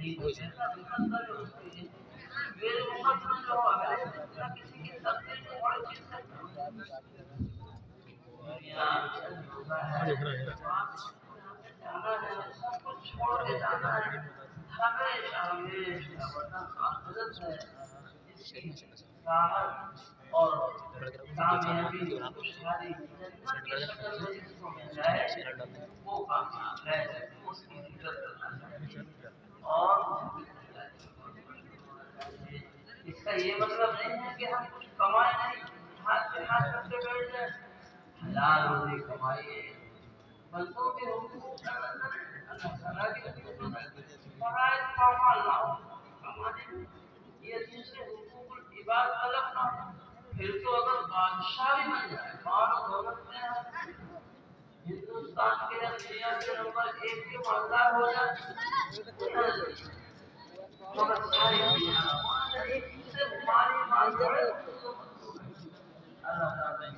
نہیں تو ایسا بھنڈا جو ہوتی ہے میرے مقدم جو ہو اگر کسی کی تقدیر کو بڑی چیز کرتا دنیا جانا ہے سب کچھ چھوڑ کے جانا ہے ہمیشہ ہمیشہ ورنہ آخرت ہے اس کی راحت اور کامیابی خوشحالی جنت کی شکل میں جس کو مل جائے وہ کامیاب ہے اس کی فکر کرنا چاہیے اور اس کا یہ مطلب نہیں ہے کہ ہم کچھ کمائے نہیں ہاتھ پہ ہاتھ رکھ کے بیٹھ جائیں حلال روزی کمائیے بندوں کے حقوق اللہ تعالیٰ کے حقوق فرائض پامال نہ ہو کمانے میں یہ دوسرے حقوق العباد طلب نہ ہو پھر تو اگر بادشاہ بھی بن جائے مال و دولت میں ہندوستان کے دنیا کے نمبر 1 کے مالدار ہو جائے مگر ساری دنیا ایک دوسرے مالی مال بڑے اللہ تعالیٰ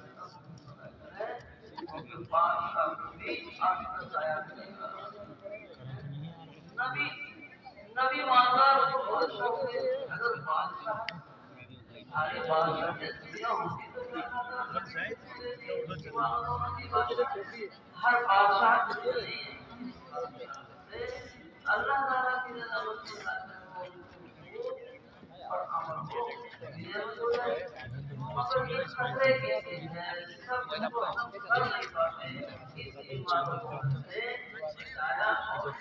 کیونکہ بادشاہ بھی آخرت آیا نبی نبی مالدار کو بہت شوق ہے اگر بادشاہ سارے بادشاہ کی دنیا ہوتی تو ہر بادشاہ اللہ تعالیٰ کی نعمت اور عمل کو مگر یہ خطرے کی چیز ہے سب کو ہم کر نہیں پاتے اس ایمان کو سے بچایا اور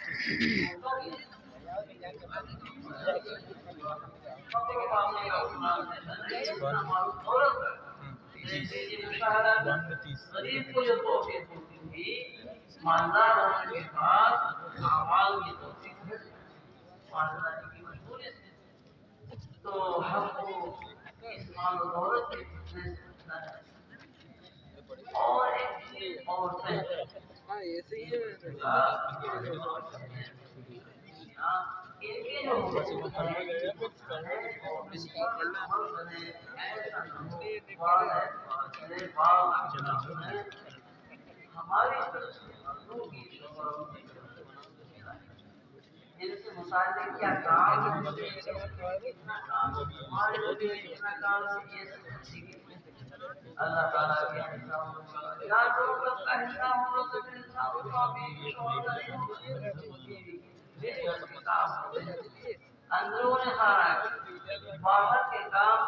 غریب کو جو توفیق ہوتی تھی مالدار ہونے کے بعد اعمال کی توفیق ہے مالداری کی مجبوری سے تو ہم کو اس مال و دولت کے فتنے سے بچنا ہے اور ایک چیز اور ہے ان کے جو ہماری ان سے متعلق کیا کام اللہ تعالیٰ کے اندرون باہر کے کام